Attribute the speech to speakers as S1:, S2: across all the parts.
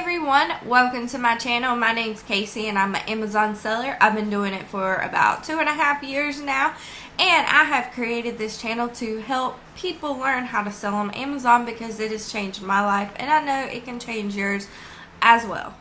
S1: everyone, welcome to my channel. My name's Casey and I'm an Amazon seller. I've been doing it for about 2.5 years now, and I have created this channel to help people learn how to sell on Amazon because it has changed my life and I know it can change yours as well.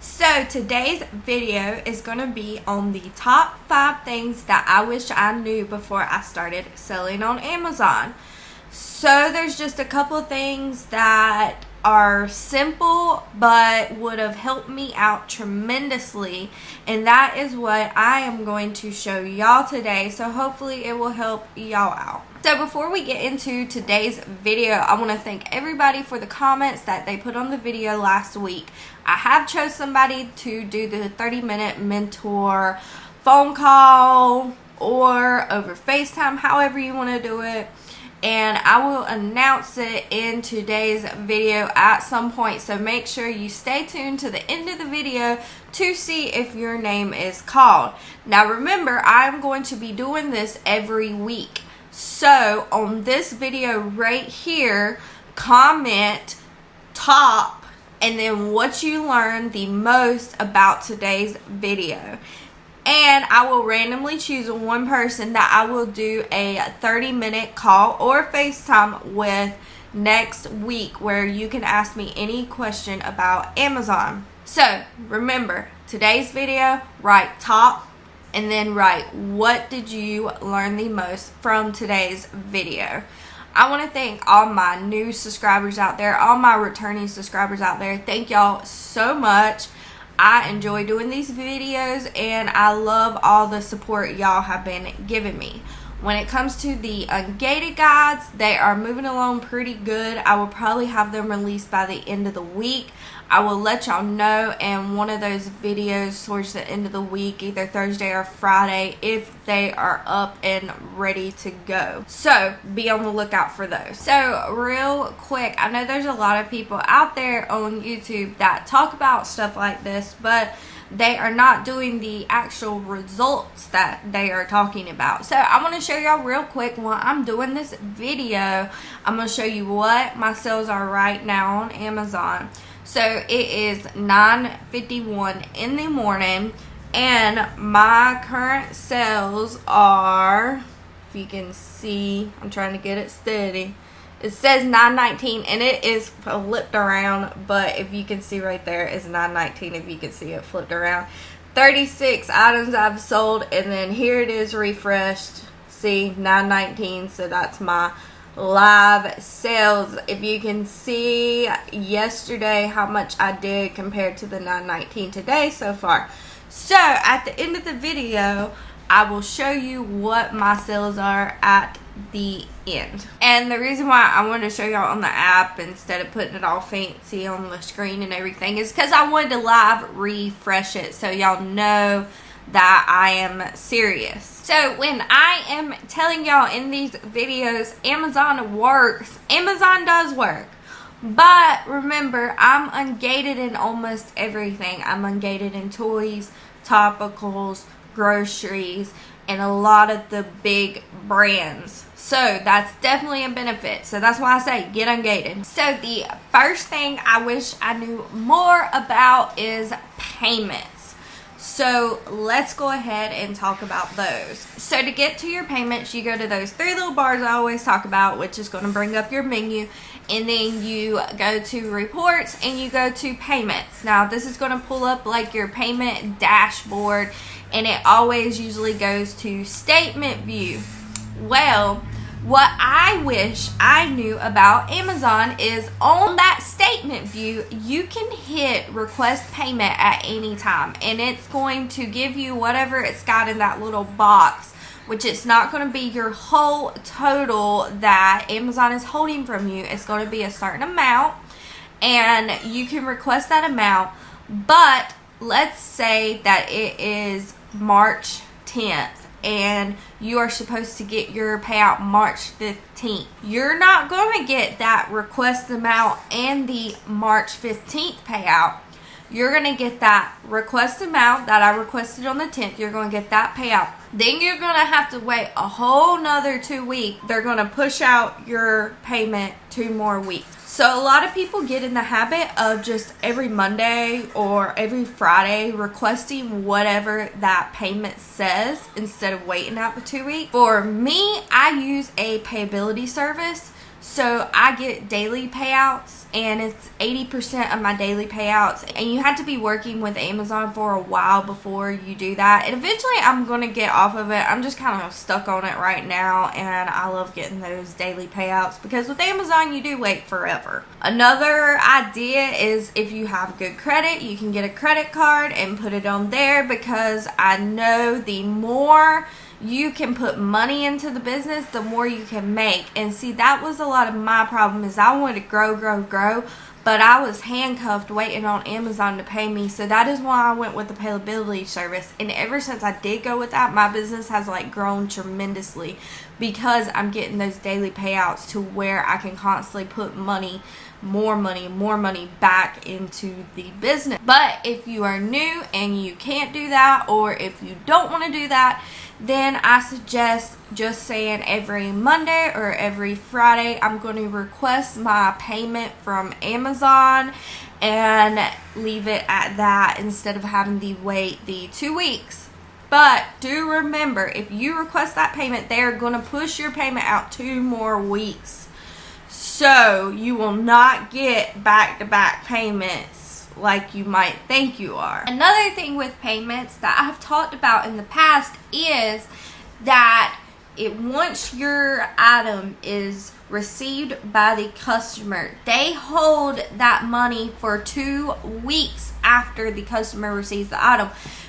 S1: So today's video is going to be on the top 5 things that I wish I knew before I started selling on Amazon. So there's just a couple things that are simple but would have helped me out tremendously, and that is what I am going to show y'all today, so hopefully it will help y'all out. So before we get into today's video, I want to thank everybody for the comments that they put on the video last week. I have chose somebody to do the 30-minute mentor phone call or over FaceTime, however you want to do it. And I will announce it in today's video at some point, so make sure you stay tuned to the end of the video to see if your name is called. Now remember, I'm going to be doing this every week. So on this video right here, comment top and then what you learned the most about today's video. And I will randomly choose one person that I will do a 30-minute call or FaceTime with next week, where you can ask me any question about Amazon. So remember, today's video, write top and then write what did you learn the most from today's video. I want to thank all my new subscribers out there, all my returning subscribers out there. Thank y'all so much. I enjoy doing these videos and I love all the support y'all have been giving me. When it comes to the ungated guides, they are moving along pretty good. I will probably have them released by the end of the week. I will let y'all know in one of those videos towards the end of the week, either Thursday or Friday, if they are up and ready to go. So be on the lookout for those. So real quick, I know there's a lot of people out there on YouTube that talk about stuff like this, but they are not doing the actual results that they are talking about. So I want to show y'all real quick while I'm doing this video. I'm going to show you what my sales are right now on Amazon. So it is 9:51 in the morning and my current sales are, if you can see, I'm trying to get it steady. It says 919 and it is flipped around, but if you can see right there, it's 919 if you can see it flipped around. 36 items I've sold, and then here it is refreshed. See, 919, so that's my live sales. If you can see yesterday how much I did compared to the 919 today so far. So at the end of the video, I will show you what my sales are at the end. And the reason why I wanted to show y'all on the app instead of putting it all fancy on the screen and everything is because I wanted to live refresh it so y'all know that I am serious. So when I am telling y'all in these videos Amazon works, Amazon does work. But remember, I'm ungated in almost everything. I'm ungated in toys, topicals, groceries, and a lot of the big brands. So that's definitely a benefit. So that's why I say get ungated. So the first thing I wish I knew more about is payments. So let's go ahead and talk about those. So to get to your payments, you go to those 3 little bars I always talk about, which is going to bring up your menu, and then you go to reports and you go to payments. Now this is going to pull up like your payment dashboard, and it always usually goes to statement view. Well, what I wish I knew about Amazon is on that statement view, you can hit request payment at any time, and it's going to give you whatever it's got in that little box, which it's not going to be your whole total that Amazon is holding from you. It's going to be a certain amount, and you can request that amount. But let's say that it is March 10th and you are supposed to get your payout March 15th. You're not going to get that request amount and the March 15th payout. You're going to get that request amount that I requested on the 10th. You're going to get that payout. Then you're going to have to wait a whole nother 2 weeks. They're going to push out your payment 2 more weeks. So a lot of people get in the habit of just every Monday or every Friday requesting whatever that payment says instead of waiting out the 2 weeks. For me, I use a payability service. So I get daily payouts, and it's 80% of my daily payouts, and you have to be working with Amazon for a while before you do that. And eventually I'm going to get off of it. I'm just kind of stuck on it right now, and I love getting those daily payouts because with Amazon you do wait forever. Another idea is if you have good credit, you can get a credit card and put it on there, because I know the more you can put money into the business, the more you can make. And see, that was a lot of my problem, is I wanted to grow, but I was handcuffed waiting on Amazon to pay me. So that is why I went with the payability service. And ever since I did go with that, my business has like grown tremendously, because I'm getting those daily payouts to where I can constantly put more money back into the business. But if you are new and you can't do that, or if you don't want to do that, then I suggest just saying every Monday or every Friday I'm going to request my payment from Amazon and leave it at that instead of having to wait the 2 weeks. But do remember, if you request that payment, they're going to push your payment out 2 more weeks. So you will not get back-to-back payments like you might think you are. Another thing with payments that I've talked about in the past is that once your item is received by the customer, they hold that money for 2 weeks after the customer receives the item,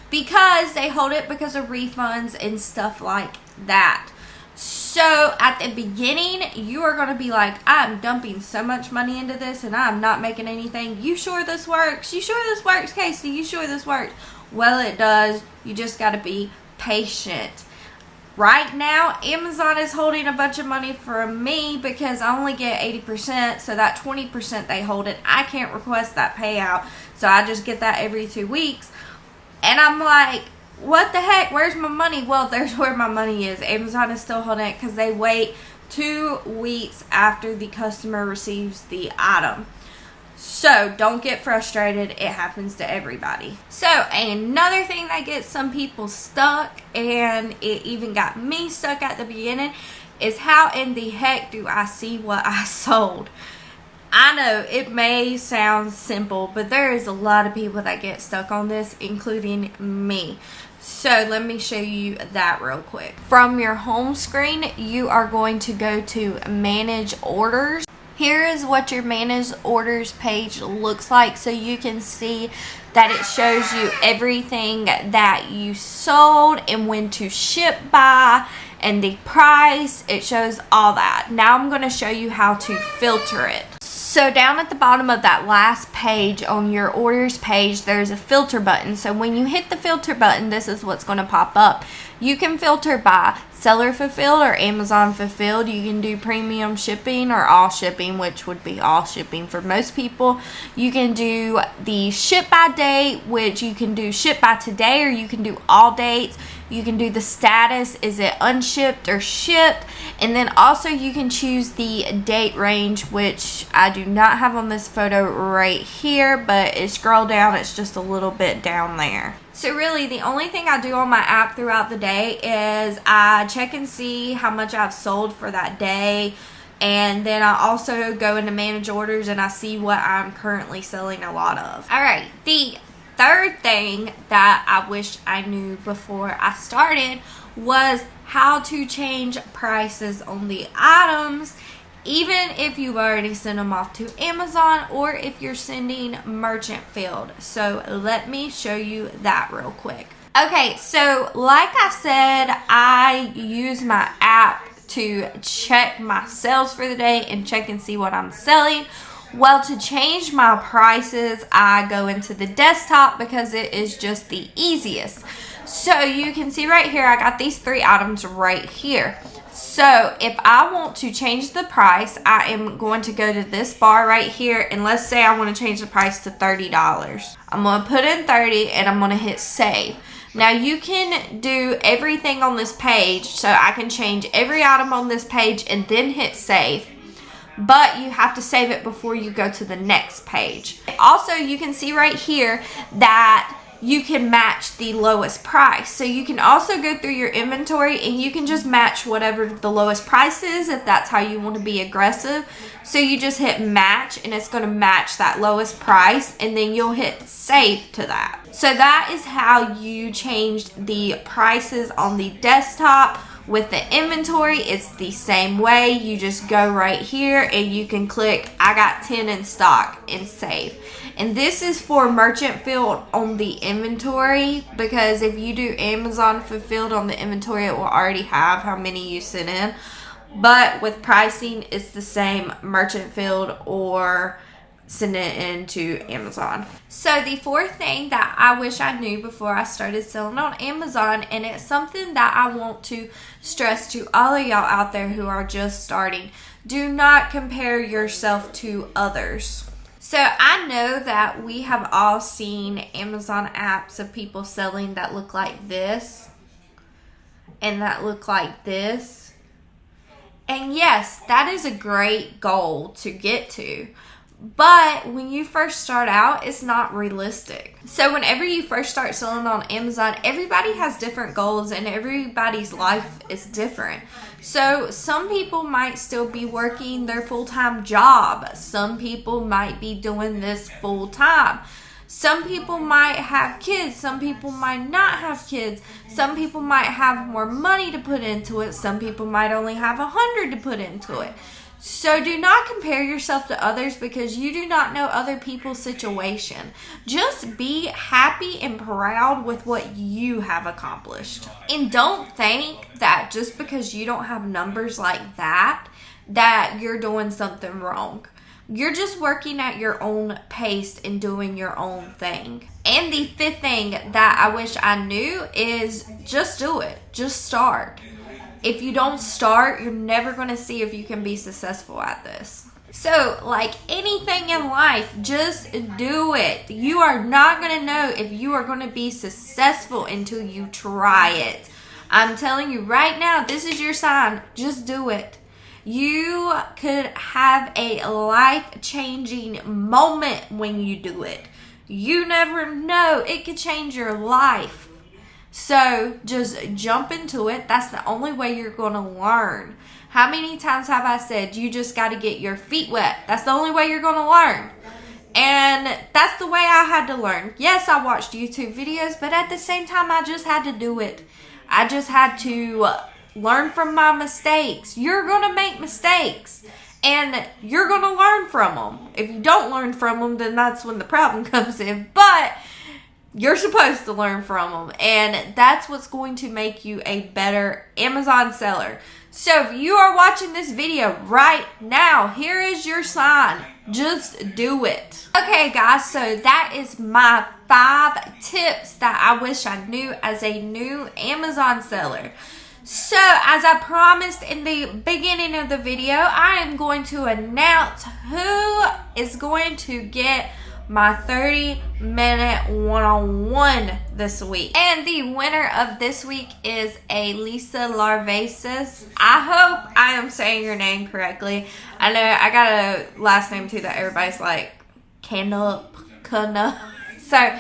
S1: because they hold it because of refunds and stuff like that. So at the beginning, you are going to be like, I'm dumping so much money into this and I'm not making anything. You sure this works? You sure this works, Casey? You sure this works? Well, it does. You just got to be patient. Right now, Amazon is holding a bunch of money for me because I only get 80%. So that 20% they hold it, I can't request that payout. So I just get that every 2 weeks. And I'm like, what the heck? Where's my money? Well, there's where my money is. Amazon is still holding it because they wait 2 weeks after the customer receives the item. So don't get frustrated. It happens to everybody. So another thing that gets some people stuck, and it even got me stuck at the beginning, is how in the heck do I see what I sold? I know it may sound simple, but there is a lot of people that get stuck on this, including me. So let me show you that real quick. From your home screen, you are going to go to Manage Orders. Here is what your Manage Orders page looks like, so you can see that it shows you everything that you sold and when to ship by and the price. It shows all that. Now I'm going to show you how to filter it. So down at the bottom of that last page on your orders page, there's a filter button. So when you hit the filter button, this is what's going to pop up. You can filter by seller fulfilled or Amazon fulfilled. You can do premium shipping or all shipping, which would be all shipping for most people. You can do the ship by date, which you can do ship by today, or you can do all dates. You can do the status, is it unshipped or shipped? And then also you can choose the date range, which I do not have on this photo right here, but scroll down, it's just a little bit down there. So really the only thing I do on my app throughout the day is I check and see how much I've sold for that day. And then I also go into Manage Orders and I see what I'm currently selling a lot of. Alright, the third thing that I wish I knew before I started was how to change prices on the items, even if you've already sent them off to Amazon or if you're sending merchant field. So let me show you that real quick. Okay, so like I said, I use my app to check my sales for the day and check and see what I'm selling. Well, to change my prices, I go into the desktop because it is just the easiest. So you can see right here, I got these 3 items right here. So if I want to change the price, I am going to go to this bar right here, and let's say I want to change the price to $30. I'm going to put in 30 and I'm going to hit save. Now you can do everything on this page, so I can change every item on this page and then hit save. But you have to save it before you go to the next page. Also, you can see right here that you can match the lowest price. So you can also go through your inventory and you can just match whatever the lowest price is if that's how you want to be aggressive. So you just hit match and it's going to match that lowest price, and then you'll hit save to that. So that is how you changed the prices on the desktop. With the inventory, it's the same way. You just go right here and you can click I got 10 in stock and save. And this is for merchant field on the inventory, because if you do Amazon fulfilled on the inventory, it will already have how many you sent in. But with pricing, it's the same merchant field or send it into Amazon. So the 4th thing that I wish I knew before I started selling on Amazon, and it's something that I want to stress to all of y'all out there who are just starting: do not compare yourself to others. So I know that we have all seen Amazon apps of people selling that look like this and that look like this. And yes, that is a great goal to get to. But when you first start out, it's not realistic. So whenever you first start selling on Amazon, everybody has different goals and everybody's life is different. So some people might still be working their full-time job. Some people might be doing this full-time. Some people might have kids. Some people might not have kids. Some people might have more money to put into it. Some people might only have $100 to put into it. So do not compare yourself to others, because you do not know other people's situation. Just be happy and proud with what you have accomplished. And don't think that just because you don't have numbers like that, that you're doing something wrong. You're just working at your own pace and doing your own thing. And the 5th thing that I wish I knew is just do it. Just start. If you don't start, you're never going to see if you can be successful at this. So, like anything in life, just do it. You are not going to know if you are going to be successful until you try it. I'm telling you right now, this is your sign. Just do it. You could have a life-changing moment when you do it. You never know. It could change your life. So just jump into it. That's the only way you're going to learn. How many times have I said you just got to get your feet wet? That's the only way you're going to learn. And that's the way I had to learn. Yes, I watched YouTube videos, but at the same time, I just had to do it. I just had to learn from my mistakes. You're going to make mistakes, and you're going to learn from them. If you don't learn from them, then that's when the problem comes in. But you're supposed to learn from them, and that's what's going to make you a better Amazon seller. So if you are watching this video right now, here is your sign. Just do it. Okay, guys, so that is my 5 tips that I wish I knew as a new Amazon seller. So, as I promised in the beginning of the video, I am going to announce who is going to get my 30-minute one-on-one this week. And the winner of this week is a Lisa Larvasis. I hope I am saying your name correctly. I know I got a last name too that everybody's like, Kana. So,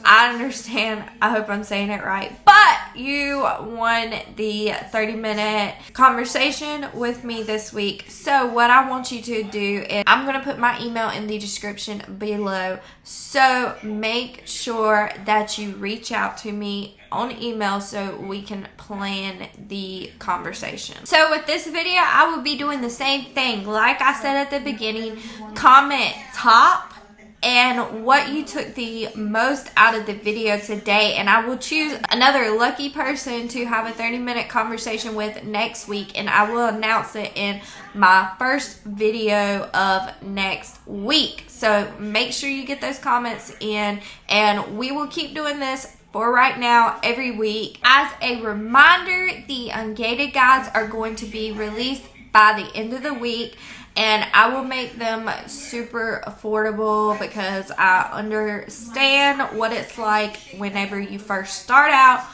S1: I understand. I hope I'm saying it right. But you won the 30-minute conversation with me this week. So what I want you to do is I'm going to put my email in the description below. So make sure that you reach out to me on email so we can plan the conversation. So with this video, I will be doing the same thing. Like I said at the beginning, comment top and what you took the most out of the video today, and I will choose another lucky person to have a 30-minute conversation with next week, and I will announce it in my first video of next week. So make sure you get those comments in, and we will keep doing this for right now every week. As a reminder, the ungated guides are going to be released by the end of the week, and I will make them super affordable because I understand what it's like whenever you first start out,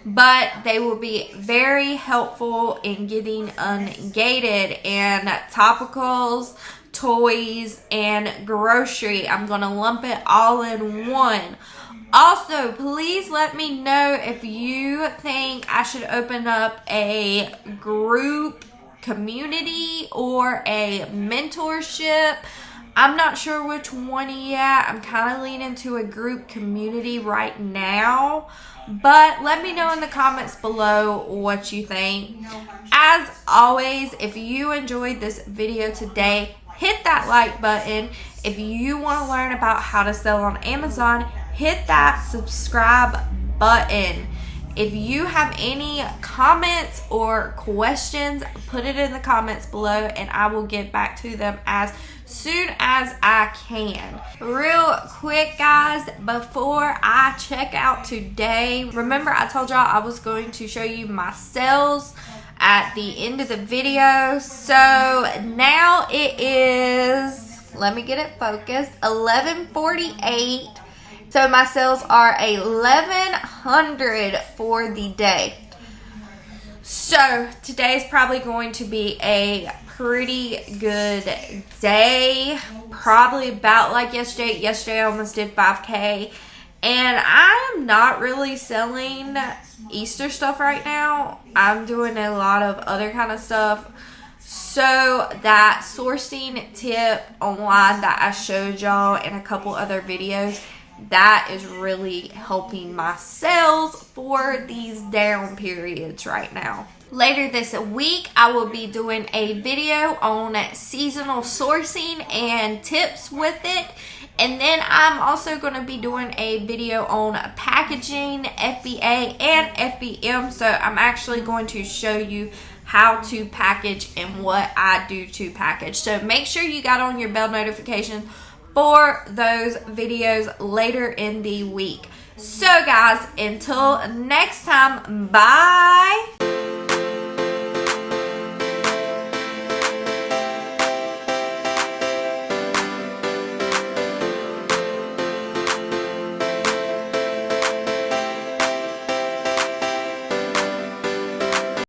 S1: but they will be very helpful in getting ungated, and topicals, toys, and grocery. I'm going to lump it all in one. Also, please let me know if you think I should open up a group community or a mentorship. I'm not sure which one yet. I'm kind of leaning to a group community right now, but let me know in the comments below what you think. As always, if you enjoyed this video today, hit that like button. If you want to learn about how to sell on Amazon, hit that subscribe button. If you have any comments or questions, put it in the comments below and I will get back to them as soon as I can. Real quick, guys, before I check out today, remember I told y'all I was going to show you my sales at the end of the video. So now it is, let me get it focused, 11:48. So my sales are $1,100 for the day. So today is probably going to be a pretty good day. Probably about like yesterday. Yesterday I almost did 5K. And I am not really selling Easter stuff right now. I'm doing a lot of other kind of stuff. So that sourcing tip online that I showed y'all in a couple other videos, that is really helping my sales for these down periods right now. Later this week, I will be doing a video on seasonal sourcing and tips with it. And then I'm also going to be doing a video on packaging, FBA, and FBM. So I'm actually going to show you how to package and what I do to package. So make sure you got on your bell notifications for those videos later in the week. So guys, until next time, bye.